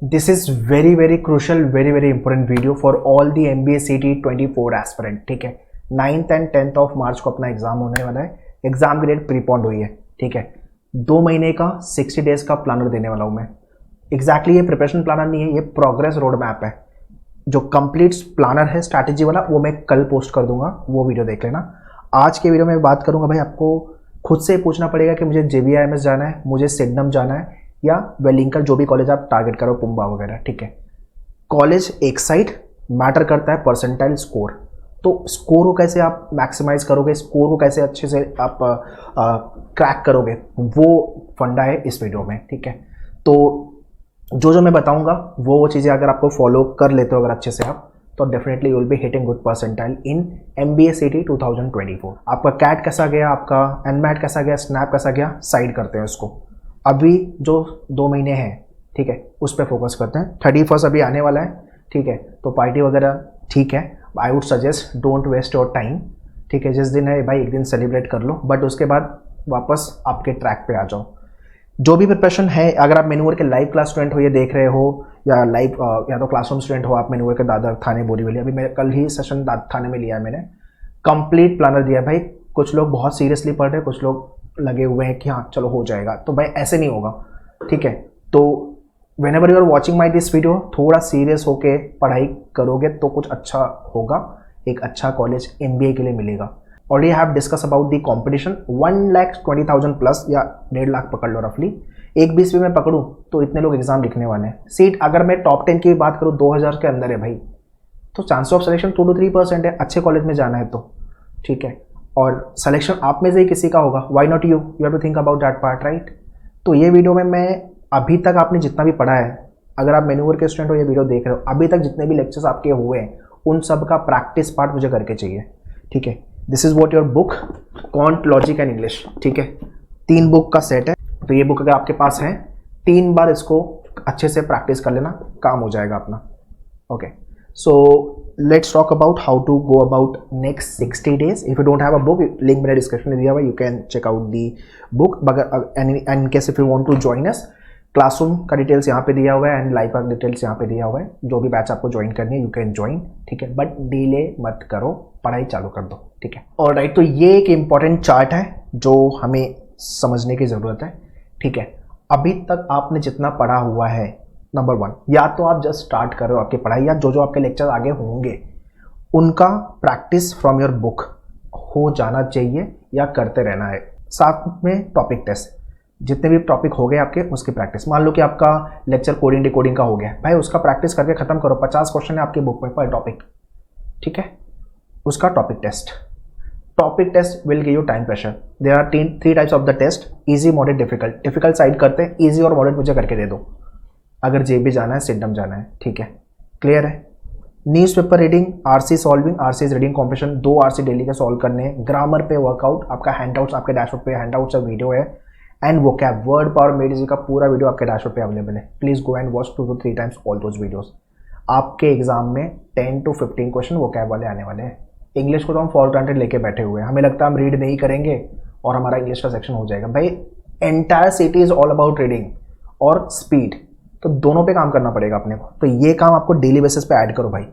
This is very very crucial, very very important video for all the MBA CT 24 aspirant. ठीक है, 9th and 10th of March को अपना exam होने वाला है। एग्जाम की डेट प्रीपोन्ड हुई है। ठीक है, 2 महीने का 60 डेज का प्लानर देने वाला हूँ मैं। एग्जैक्टली ये प्रिपरेशन प्लानर नहीं है, ये प्रोग्रेस रोड मैप है। जो कंप्लीट प्लानर है स्ट्रैटेजी वाला, वो मैं कल पोस्ट कर दूंगा, वो वीडियो देख लेना। आज के वीडियो में बात करूंगा भाई, आपको खुद से पूछना पड़ेगा कि मुझे JBIMS जाना है, मुझे सिडनम जाना है या वेलिंगटन, जो भी कॉलेज आप टारगेट करो, पुम्बा वगैरह। ठीक है, कॉलेज एक साइड, मैटर करता है परसेंटाइल स्कोर। तो स्कोर को कैसे आप मैक्सिमाइज करोगे, स्कोर को कैसे अच्छे से आप क्रैक करोगे, वो फंडा है इस वीडियो में। ठीक है, तो जो मैं बताऊंगा वो चीज़ें अगर आपको फॉलो कर लेते हो अगर अच्छे से आप, तो definitely you will be hitting good percentile in MBA CT 2024। आपका कैट कैसा गया, आपका एनमैट कैसा गया, स्नैप कैसा गया, साइड करते हैं उसको। अभी जो 2 महीने हैं, ठीक है, उस पर फोकस करते हैं। 31st अभी आने वाला है। ठीक है, तो पार्टी वगैरह ठीक है, I would suggest don't waste your time. ठीक है, जिस दिन है भाई एक दिन सेलिब्रेट कर लो, बट उसके बाद वापस आपके ट्रैक पे आ जाओ। जो भी प्रिपरेशन है, अगर आप मेनूवर के लाइव क्लास स्टूडेंट हो, ये देख रहे हो, या लाइव या तो क्लासरूम स्टूडेंट हो आप, मेनूवर के दादर थाने बोरीवली, अभी मैं कल ही सेशन थाने में लिया है मैंने, कंप्लीट प्लानर दिया है भाई। कुछ लोग बहुत सीरियसली पढ़ रहे हैं, कुछ लोग लगे हुए हैं कि हाँ चलो हो जाएगा, तो भाई ऐसे नहीं होगा। ठीक है, तो whenever you are watching my this video, थोड़ा सीरियस होके पढ़ाई करोगे तो कुछ अच्छा होगा, एक अच्छा कॉलेज MBA के लिए मिलेगा। Already have discuss about the competition, 1,20,000 plus या 1.5 लाख पकड़ लो रफली। एक 20 भी मैं पकड़ूँ तो इतने लोग एग्जाम लिखने वाले हैं। सीट अगर मैं टॉप 10 की बात करूँ 2000 के अंदर है भाई, तो चांस ऑफ सिलेक्शन 2 to 3% है, अच्छे कॉलेज में जाना है तो। ठीक है, और सिलेक्शन आप में से ही किसी का होगा, why not you have to think about that part, right. तो ये वीडियो में मैं अभी तक आपने जितना भी पढ़ा है, अगर आप मेनूवर के स्टूडेंट हो, ये वीडियो देख रहे हो, अभी तक जितने भी लेक्चर्स आपके हुए हैं उन सब का प्रैक्टिस पार्ट मुझे करके चाहिए। ठीक है, this is what your book, can't, logic and English. ठीक है, 3 बुक का सेट है, तो ये बुक अगर आपके पास है 3 बार इसको अच्छे से प्रैक्टिस कर लेना, काम हो जाएगा अपना। Okay, so let's talk about how to go about next 60 days. If you don't have a book, link मेरे डिस्क्रिप्शन में दिया हुआ है, you can check out the book. In case if you want to join us, classroom का details यहाँ पे दिया हुआ है एंड लाइव का डिटेल्स यहाँ पे दिया हुआ है। जो भी बैच आपको ज्वाइन करनी है यू कैन ज्वाइन। ठीक है, बट डिले मत करो, पढ़ाई चालू कर दो। ठीक है, ऑलराइट, तो ये एक इंपॉर्टेंट चार्ट है जो हमें समझने की ज़रूरत है। ठीक है, अभी तक आपने जितना पढ़ा हुआ है, नंबर 1, या तो आप जस्ट स्टार्ट कर रहे हो आपकी पढ़ाई, या जो आपके लेक्चर आगे होंगे उनका प्रैक्टिस फ्रॉम योर बुक हो जाना चाहिए या करते रहना है। साथ में टॉपिक टेस्ट, जितने भी टॉपिक हो गए आपके उसकी प्रैक्टिस। मान लो कि आपका लेक्चर कोडिंग डिकोडिंग का हो गया भाई, उसका प्रैक्टिस करके खत्म करो। 50 क्वेश्चन है आपकी बुक में पर टॉपिक। ठीक है, उसका topic test. Topic test will give you time pressure. There are 3 types of the test, easy, moderate, difficult. Difficult side करते हैं, इजी और मॉडरेट मुझे करके दे दो अगर JB जाना है, सिडनम जाना है। ठीक है, क्लियर है। Newspaper reading, RC solving, RC reading competition, 2 RC daily के सॉल्व करने हैं। ग्रामर पे वर्कआउट, आपका हैंडआउट्स आपके डैशबोर्ड पे हैंडआउट्स का वीडियो है। And vocab, word power made जी का पूरा वीडियो आपके डैशबोर्ड पे अवेलेबल है। Please go and watch 2 to 3 times all those videos. आपके एग्जाम में 10 to 15 क्वेश्चन वोकैब वाले आने वाले हैं। इंग्लिश को तो हम फॉर ग्रांटेड लेके बैठे हुए हैं, हमें लगता है हम रीड नहीं करेंगे और हमारा इंग्लिश का सेक्शन हो जाएगा। भाई entire city is all about reading और स्पीड, तो दोनों पे काम करना पड़ेगा अपने को। तो ये काम आपको डेली बेसिस पे ऐड करो भाई।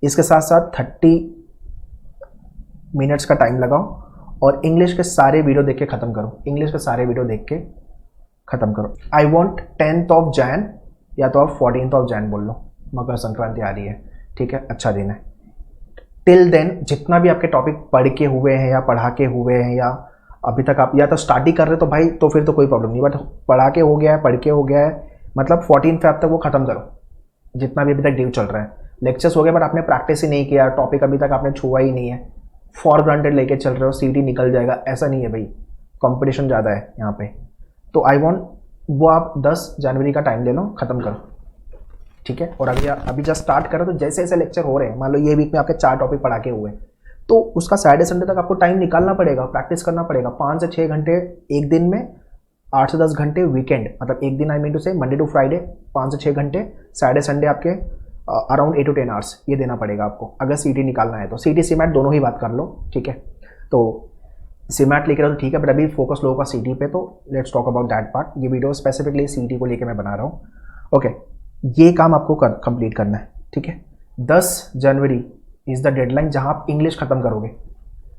इसके साथ साथ 30 मिनट्स का टाइम लगाओ और इंग्लिश के सारे वीडियो देख के खत्म करो। इंग्लिश के सारे वीडियो देख के खत्म करो। I want 10th of Jan या तो आप 14th of Jan बोल लो, मकर संक्रांति आ रही है। ठीक है, अच्छा दिन है। टिल देन जितना भी आपके टॉपिक पढ़ के हुए हैं या पढ़ा के हुए हैं, या अभी तक आप या तो स्टार्ट ही कर रहे हो तो भाई तो फिर तो कोई प्रॉब्लम नहीं, बट पढ़ा के हो गया है, पढ़ के हो गया है, मतलब 14 Feb तक वो खत्म करो जितना भी अभी तक ड्यू चल रहा है। लेक्चर्स हो गए बट आपने प्रैक्टिस ही नहीं किया, टॉपिक अभी तक आपने छुआ ही नहीं है, फॉर ग्रांटेड लेके चल रहे हो, सीटी निकल जाएगा, ऐसा नहीं है भाई, कंपटीशन ज़्यादा है यहाँ पे। तो आई वांट वो आप 10 जनवरी का टाइम ले लो, खत्म करो। ठीक है, और अभी जस्ट स्टार्ट करो, तो जैसे जैसे लेक्चर हो रहे हैं, मान लो ये वीक में आपके 4 टॉपिक पढ़ा के हुए, तो उसका सैटरडे संडे तक आपको टाइम निकालना पड़ेगा, प्रैक्टिस करना पड़ेगा। 5 से 6 घंटे एक दिन में, 8 से 10 घंटे वीकेंड, मतलब एक दिन आई मीन टू से मंडे टू फ्राइडे 5 से 6 घंटे, सैटरडे संडे आपके अराउंड 8 to 10 आवर्स ये देना पड़ेगा आपको अगर सीटी निकालना है तो। सीटी सीमैट दोनों ही बात कर लो। ठीक है, तो सीमैट लेकर तो ठीक है, बट अभी फोकस लोगों का सीटी पे, तो let's talk about that part. ये वीडियो स्पेसिफिकली सीटी को लेकर मैं बना रहा हूँ। ओके, ये काम आपको कंप्लीट करना है, ठीक है। 10 जनवरी इज़ द डेडलाइन जहां आप इंग्लिश खत्म करोगे।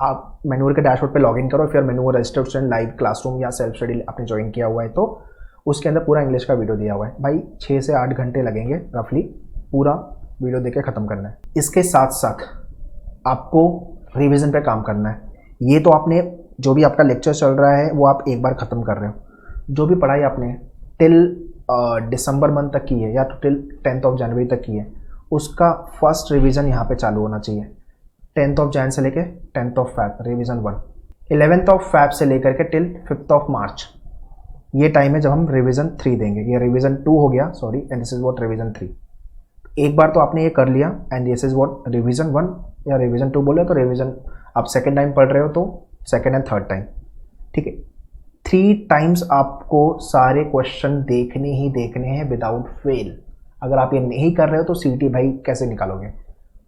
आप मैन्योर के डैशबोर्ड पे लॉगिन करो, फिर manure registered student live classroom या सेल्फ स्टडी आपने ज्वाइन किया हुआ है तो उसके अंदर पूरा इंग्लिश का वीडियो दिया हुआ है भाई। 6 से 8 घंटे लगेंगे रफली, पूरा वीडियो देख के ख़त्म करना है। इसके साथ साथ आपको रिवीजन पे काम करना है। ये तो आपने जो भी आपका लेक्चर चल रहा है वो आप एक बार ख़त्म कर रहे हो। जो भी पढ़ाई आपने टिल दिसंबर मंथ तक की है या तो टिल 10th ऑफ जनवरी तक की है, उसका फर्स्ट रिवीजन यहाँ पे चालू होना चाहिए। 10th ऑफ जैन से लेके 10th of Feb revision 1, 11th of Feb से लेकर के टिल 5th ऑफ मार्च ये टाइम है जब हम रिवीजन 3 देंगे। ये रिवीजन 2 हो गया, sorry, and this is what revision 3। एक बार तो आपने ये कर लिया and this is what revision 1 या रिवीजन 2 बोले तो रिवीजन आप सेकेंड टाइम पढ़ रहे हो तो सेकेंड एंड थर्ड टाइम, ठीक है। 3 टाइम्स आपको सारे क्वेश्चन देखने ही देखने हैं विदाउट फेल। अगर आप ये नहीं कर रहे हो तो सीटी भाई कैसे निकालोगे?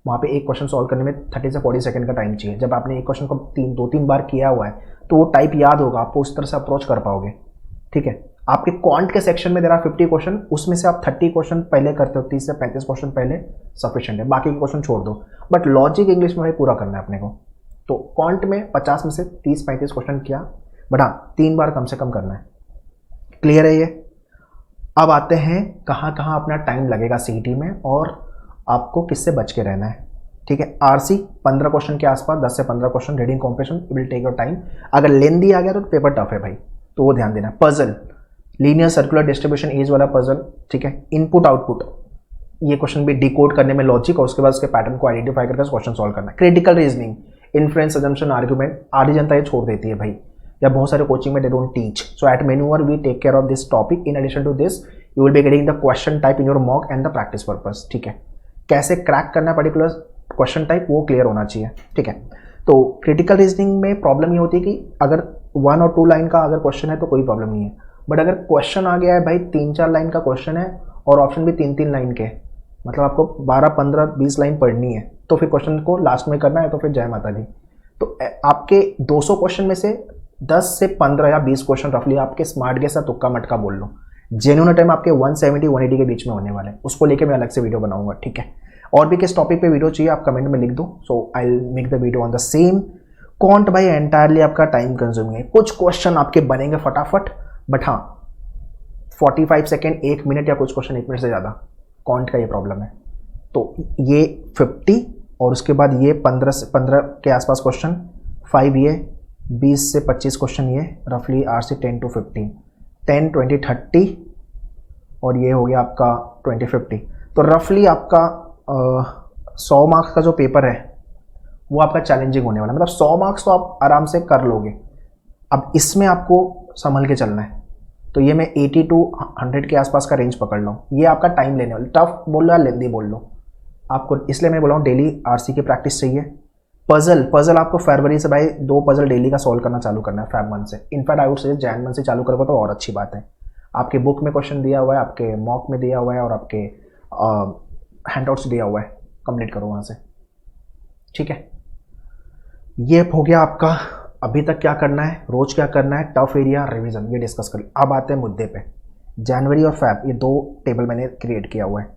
वहाँ पे एक क्वेश्चन सॉल्व करने में 30 से 40 सेकंड का टाइम चाहिए। जब आपने एक क्वेश्चन को 2-3 बार किया हुआ है तो वो टाइप याद होगा, आपको उस तरह से अप्रोच कर पाओगे, ठीक है। आपके क्वांट के सेक्शन में देरा 50 क्वेश्चन, उसमें से आप 30 क्वेश्चन पहले करते हो, 30 से 35 क्वेश्चन पहले सफिशिएंट है, बाकी के क्वेश्चन छोड़ दो। बट लॉजिक इंग्लिश में भाई पूरा करना है अपने को। तो क्वांट में 50 में से 30-35 क्वेश्चन किया, बट हाँ 3 बार कम से कम करना है। क्लियर है ये? अब आते हैं कहाँ कहाँ अपना टाइम लगेगा सीटी में और आपको किससे बच के रहना है, ठीक है। आरसी 15 क्वेश्चन के आसपास, 10 से 15 question, reading comprehension will take your time. अगर लेंदी आ गया तो पेपर टफ है भाई, तो वो ध्यान देना। Puzzle, linear circular distribution age वाला पजल, ठीक है। इनपुट आउटपुट, ये क्वेश्चन भी डिकोड करने में लॉजिक और उसके बाद उसके पैटर्न को आइडेंटिफाई करके क्वेश्चन सॉल्व करना। Critical reasoning, inference, assumption, argument, आधी जनता ये छोड़ देती है भाई, या बहुत सारे कोचिंग में they don't teach. So at मैन्योर we take care of this topic. In addition to this you will be getting the question type in your mock and the practice purpose, ठीक है। कैसे क्रैक करना है particular question type वो clear होना चाहिए, ठीक है। तो क्रिटिकल रीजनिंग में प्रॉब्लम ये होती है कि अगर 1 और 2 लाइन का अगर क्वेश्चन है तो कोई प्रॉब्लम नहीं है, बट अगर क्वेश्चन आ गया है भाई 3-4 लाइन का क्वेश्चन है और ऑप्शन भी 3-3 लाइन के, मतलब आपको 12, 15, 20 लाइन पढ़नी है, तो फिर क्वेश्चन को लास्ट में करना है तो फिर जय माता दी। तो आपके 200 क्वेश्चन में से 10 से 15 या 20 क्वेश्चन रफली आपके स्मार्ट गेस या तुक्का मटका बोल लो। जेन्युइन टाइम आपके 170-180 के बीच में होने वाले हैं, उसको लेके मैं अलग से वीडियो बनाऊंगा, ठीक है। और भी किस टॉपिक पे वीडियो चाहिए आप कमेंट में लिख दो, so I will make the video on the same. कॉन्ट भाई एंटायरली आपका टाइम कंज्यूमिंग है। कुछ क्वेश्चन आपके बनेंगे फटाफट, बट हाँ 45 सेकेंड, 1 मिनट या कुछ क्वेश्चन 1 मिनट से ज़्यादा, कॉन्ट का ये प्रॉब्लम है। तो ये 50 और उसके बाद ये 15 के आसपास क्वेश्चन, 5 ये, 20 से 25 क्वेश्चन ये, रफली आर से 10 to 15, 10, 20, 30 और ये हो गया आपका 20, 50। तो रफली आपका 100 मार्क्स का जो पेपर है वो आपका चैलेंजिंग होने वाला है। मतलब 100 मार्क्स तो आप आराम से कर लोगे, अब इसमें आपको संभल के चलना है। तो ये मैं 80 to 100 के आसपास का रेंज पकड़ लो, ये आपका टाइम लेने वाला। टफ बोल लो या लेंदी बोल लो आपको, इसलिए मैं बोला हूँ डेली आरसी की प्रैक्टिस चाहिए। पजल आपको फरवरी से भाई 2 पजल डेली का सॉल्व करना चालू करना है, फैब मंथ से। In fact I would say Jain month से चालू करोगे तो और अच्छी बात है। आपके बुक में क्वेश्चन दिया हुआ है, आपके मॉक में दिया हुआ है और आपके हैंडआउट्स दिया हुआ है, कंप्लीट करो वहाँ से, ठीक है। ये हो गया आपका अभी तक क्या करना है, रोज क्या करना है, टफ एरिया, रिवीजन, ये डिस्कस कर। अब आते हैं मुद्दे पे। जनवरी और फैब ये 2 टेबल मैंने क्रिएट किया हुआ है,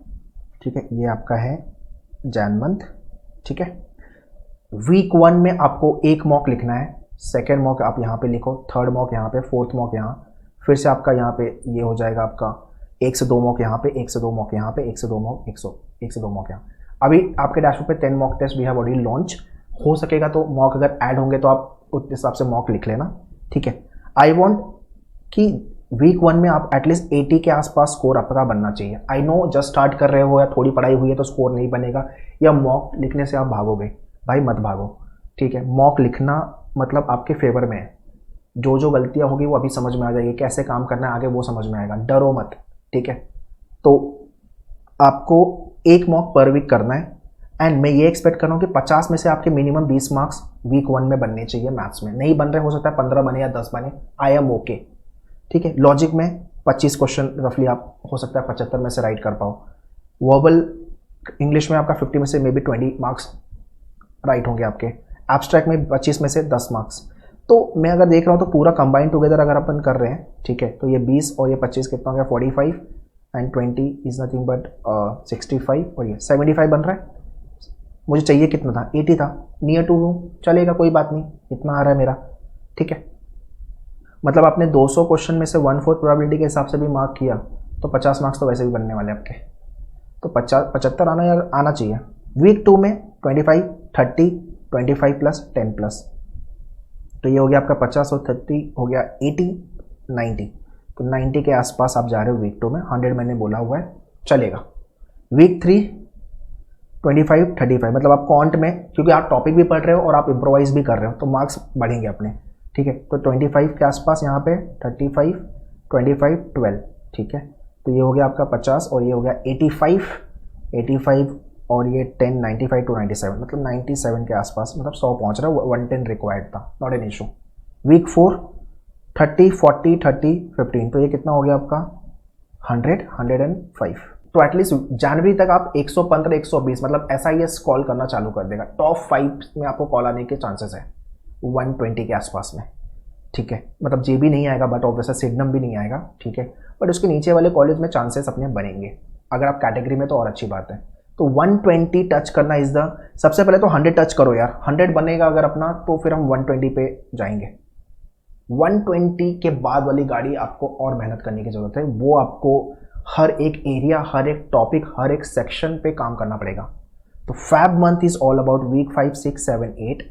ठीक है। ये आपका है जैन मंथ, ठीक है। वीक 1 में आपको 1 मॉक लिखना है, सेकेंड मॉक आप यहाँ पे लिखो, थर्ड मॉक यहाँ पे, फोर्थ मॉक यहाँ, फिर से आपका यहाँ पे ये हो जाएगा आपका 1 से 2 मॉक यहाँ पे, 1 से 2 मॉक यहाँ पे, 1 से 2 मॉक, 1 से 2 मॉक यहाँ। अभी आपके डैशबोर्ड पे 10 mock test we have already launch. हो सकेगा तो मॉक अगर ऐड होंगे तो आप उस हिसाब से मॉक लिख लेना, ठीक है। आई वॉन्ट कि वीक 1 में आप एटलीस्ट 80 के आसपास स्कोर आपका बनना चाहिए। आई नो जस्ट स्टार्ट कर रहे हो या थोड़ी पढ़ाई हुई है तो स्कोर नहीं बनेगा, या मॉक लिखने से आप भागोगे, भाई मत भागो, ठीक है। मॉक लिखना मतलब आपके फेवर में है, जो गलतियां होगी वो अभी समझ में आ जाएगी, कैसे काम करना है आगे वो समझ में आएगा, डरो मत, ठीक है। तो आपको 1 मॉक पर वीक करना है एंड मैं ये एक्सपेक्ट कर रहा हूँ कि 50 में से आपके मिनिमम 20 मार्क्स वीक 1 में बनने चाहिए मैथ्स में। नहीं बन रहे, हो सकता है 15 बने या 10 बने, आई एम ओके, ठीक है। लॉजिक में 25 क्वेश्चन रफली आप हो सकता है 75 में से राइट कर पाओ। वर्बल इंग्लिश में आपका 50 में से मे बी 20 मार्क्स राइट होंगे आपके। एब्स्ट्रैक्ट में 25 में से 10 मार्क्स। तो मैं अगर देख रहा हूँ तो पूरा कंबाइन टुगेदर अगर अपन कर रहे हैं, ठीक है, तो ये 20 और ये 25 कितना हो गया 45, एंड 20 इज़ नथिंग बट 65 और ये 75 बन रहा है। मुझे चाहिए कितना था, 80 था, नियर टू चलेगा, कोई बात नहीं, इतना आ रहा है मेरा, ठीक है। मतलब आपने 200 क्वेश्चन में से 1/4 प्रोबेबिलिटी के हिसाब से भी मार्क किया तो 50 मार्क्स तो वैसे भी बनने वाले आपके, तो 75 आना यार, आना चाहिए। वीक 2 में 25, 30, 25 प्लस 10 प्लस, तो ये हो गया आपका 50 और 30 हो गया 80, 90, तो 90 के आसपास आप जा रहे हो वीक 2 में। 100 मैंने बोला हुआ है, चलेगा। वीक 3 25, 35, मतलब आप कॉन्ट में, क्योंकि आप टॉपिक भी पढ़ रहे हो और आप इम्प्रोवाइज भी कर रहे हो तो मार्क्स बढ़ेंगे अपने, ठीक है। तो 25 के आसपास यहाँ पे 35, 25, 12, ठीक है। तो ये हो गया आपका 50 और ये हो गया 85, 85 और ये 10, 95 to 97, मतलब 97 के आसपास, मतलब 100 पहुँच रहा है। 110 रिक्वायर्ड था, नॉट एन इशू। वीक 4 30, 40, 30, 15, तो ये कितना हो गया आपका 100, 105। तो एटलीस्ट जनवरी तक आप 115, 120, मतलब SIS कॉल करना चालू कर देगा। टॉप 5 में आपको कॉल आने के चांसेस है 120 के आसपास में, ठीक है। मतलब JB नहीं आएगा बट ऑब्वियसली सिडनम भी नहीं आएगा, ठीक है। बट उसके नीचे वाले कॉलेज में चांसेस अपने बनेंगे, अगर आप कैटेगरी में तो और अच्छी बात है। तो 120 टच करना इज द, सबसे पहले तो 100 टच करो यार, 100 बनेगा अगर अपना तो फिर हम 120 पे जाएंगे। 120 के बाद वाली गाड़ी आपको और मेहनत करने की ज़रूरत है, वो आपको हर एक एरिया, हर एक टॉपिक, हर एक सेक्शन पे काम करना पड़ेगा। तो fab month is all about week 5, 6, 7, 8,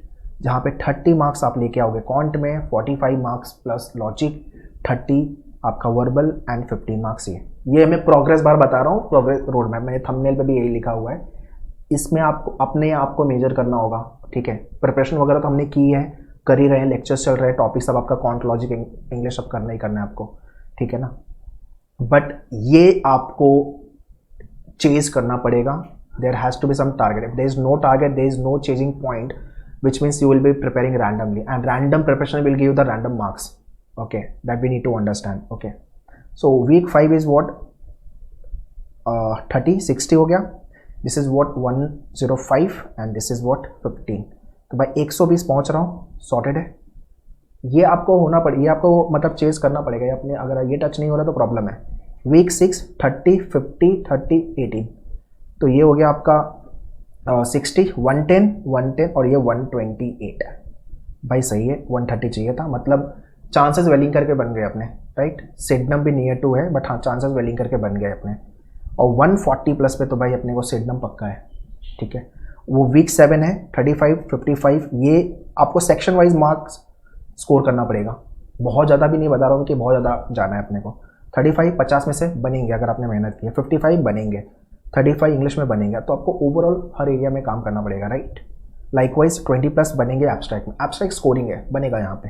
जहाँ पे 30 मार्क्स आप लेके आओगे कॉन्ट में, 45 मार्क्स प्लस लॉजिक, 30 आपका वर्बल एंड 15 मार्क्स। ये मैं प्रोग्रेस बार बता रहा हूँ, प्रोग्रेस रोड मैप, मैंने थंबनेल पे भी यही लिखा हुआ है। इसमें आपको अपने आप को मेजर करना होगा, ठीक है। प्रिपरेशन वगैरह तो हमने की है, कर ही रहे हैं, लेक्चर्स चल रहे हैं, टॉपिक सब आपका कॉन्ट, लॉजिक, इंग्लिश सब करना ही करना है आपको, ठीक है ना। बट ये आपको चेज करना पड़ेगा। There has to be some target. If there is no target, there is no chasing point, which means you will be preparing randomly, and random preparation will give you the random marks, okay, that we need to understand, okay. So week 5 is what 30, 60 हो गया, this is what 105 and this is what 15, तो भाई 120 पहुंच रहा हूँ, sorted है। ये आपको होना पड़ेगा, ये आपको मतलब चेज करना पड़ेगा, ये अपने, अगर ये टच नहीं हो रहा तो प्रॉब्लम है। वीक 6 30, 50, 30, 18, तो ये हो गया आपका 60, 110, 110 और ये 128 है। भाई सही है, 130 चाहिए था, मतलब चांसेस वेलिंग करके बन गए अपने, राइट। सिडनम भी नियर टू है बट हाँ, चांसेस वेलिंग करके बन गए अपने। और 140 प्लस पे तो भाई अपने को सिडनम पक्का है, ठीक है। वो वीक 7 है 35, 55, ये आपको सेक्शन वाइज मार्क्स स्कोर करना पड़ेगा। बहुत ज़्यादा भी नहीं बता रहा हूँ कि बहुत ज़्यादा जाना है अपने को। 35 50 में से बनेंगे अगर आपने मेहनत की है, 55 बनेंगे, 35 इंग्लिश में बनेंगे, तो आपको ओवरऑल हर एरिया में काम करना पड़ेगा, राइट। लाइकवाइज 20 प्लस बनेंगे एब्स्ट्रैक्ट में, एब्स्ट्रैक्ट स्कोरिंग है, बनेगा यहाँ पे,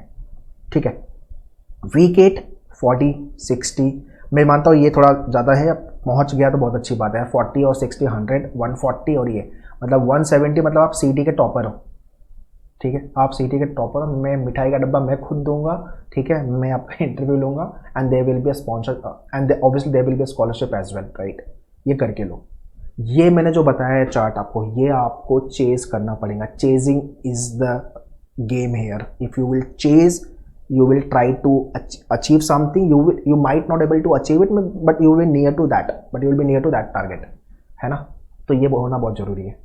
ठीक है। वीक 8 40, 60, मैं मानता हूँ ये थोड़ा ज़्यादा है, अब पहुँच गया तो बहुत अच्छी बात है। 40 और 60, 100, 140 और ये मतलब 170, मतलब आप CT के टॉपर हो, ठीक है। आप CT के टॉपर हो, मैं मिठाई का डब्बा मैं खुद दूंगा, ठीक है। मैं आपका इंटरव्यू लूँगा and they will be a sponsor and obviously they will be a scholarship as well, right. ये करके लो। ये मैंने जो बताया है चार्ट आपको, ये आपको चेज करना पड़ेगा। Chasing is the game here. If you will chase, you will try to achieve something, you might not able to achieve it, but you will be near to that target, है ना। तो ये होना बहुत ज़रूरी है।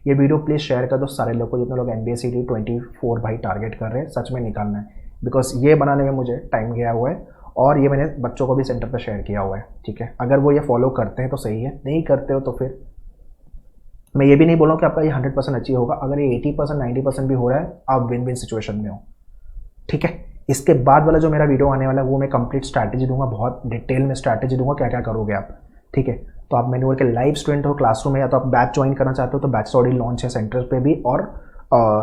ये वीडियो प्लीज़ शेयर कर दो सारे लोग को, जितने लोग MBA CT 24 भाई टारगेट कर रहे हैं, सच में निकालना है, बिकॉज ये बनाने में मुझे टाइम गया हुआ है और ये मैंने बच्चों को भी सेंटर पर शेयर किया हुआ है, ठीक है। अगर वो ये फॉलो करते हैं तो सही है, नहीं करते हो तो फिर मैं ये भी नहीं बोल रहा हूँ कि आपका ये 100% अचीव होगा। अगर ये 80%, 90% भी हो रहा है, आप विन विन सिचुएशन में हो, ठीक है। इसके बाद वाला जो मेरा वीडियो आने वाला है वो मैं कंप्लीट स्ट्रैटेजी दूंगा, बहुत डिटेल में स्ट्रैटेजी दूंगा, क्या क्या करोगे आप, ठीक है। तो आप मैन्युअल के लाइव स्टूडेंट हो क्लासरूम में, या तो आप बैच ज्वाइन करना चाहते हो तो बैच ऑलरेडी लॉन्च है सेंटर पे भी और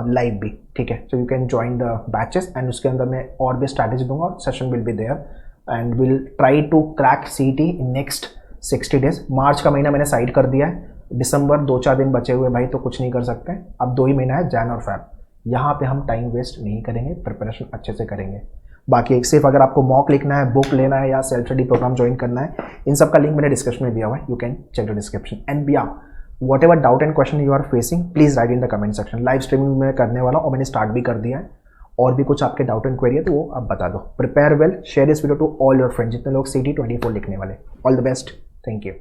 लाइव भी, ठीक है। So you can join the batches and उसके अंदर मैं और भी स्ट्रैटेजी दूंगा और session will be there and will try to crack CT in next 60 days. मार्च का महीना मैंने साइड कर दिया है, दिसंबर 2-4 दिन बचे हुए भाई, तो कुछ नहीं कर सकते। अब 2 ही महीना है, जैन और फैब, यहाँ पे हम टाइम वेस्ट नहीं करेंगे, प्रिपरेशन अच्छे से करेंगे। बाकी एक सिर्फ अगर आपको मॉक लिखना है, बुक लेना है या सेल्फ स्टडी प्रोग्राम ज्वाइन करना है, इन सब का लिंक मैंने डिस्क्रिप्शन में दिया हुआ है, you can check the description. And या whatever doubt and question you are facing, please write in the comment section. Live streaming में करने वाला हूँ और मैंने स्टार्ट भी कर दिया है, और भी कुछ आपके डाउट एंड क्वेरी है तो वो आप बता दो। Prepare well, share this video to all your friends, जितने लोग CT 24 लिखने वाले। All the best. Thank you.